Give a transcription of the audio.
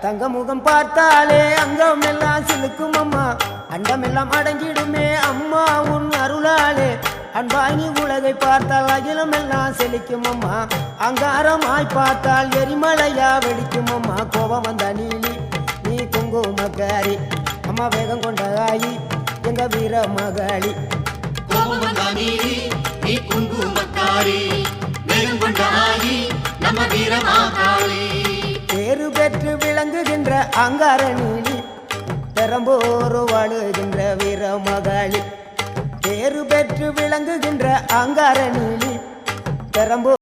தங்க முகம் பார்த்தாலே அங்கம் எல்லாம் சிலுக்கும் அம்மா, அண்டமெல்லாம் அடங்கிடுமே அம்மா உன் அருளாலே. அன்பாய் நீ உலகை பார்த்தால் அகிலம் எல்லாம் செழிக்கும் அம்மா, அங்காரமாய் பார்த்தால் எரிமலையா வெடிக்கும் அம்மா. கோபம் வந்த நீலி நீ குங்குமக்காரி அம்மா, வேகம் கொண்ட ஆயி எங்க வீர மகாளி. கோபம் வந்த நீலி நீ குங்குமக்காரி, வேகம் கொண்ட ஆயி நம்ம வீர மகாளி. பேரு பெற்று விளங்குகின்ற அங்கார நீலி, பெரம்போர் வாழுகின்ற வீர மகாளி. பேரு பெற்று விளங்குகின்ற அங்கார நீலி, பெரம்பூர்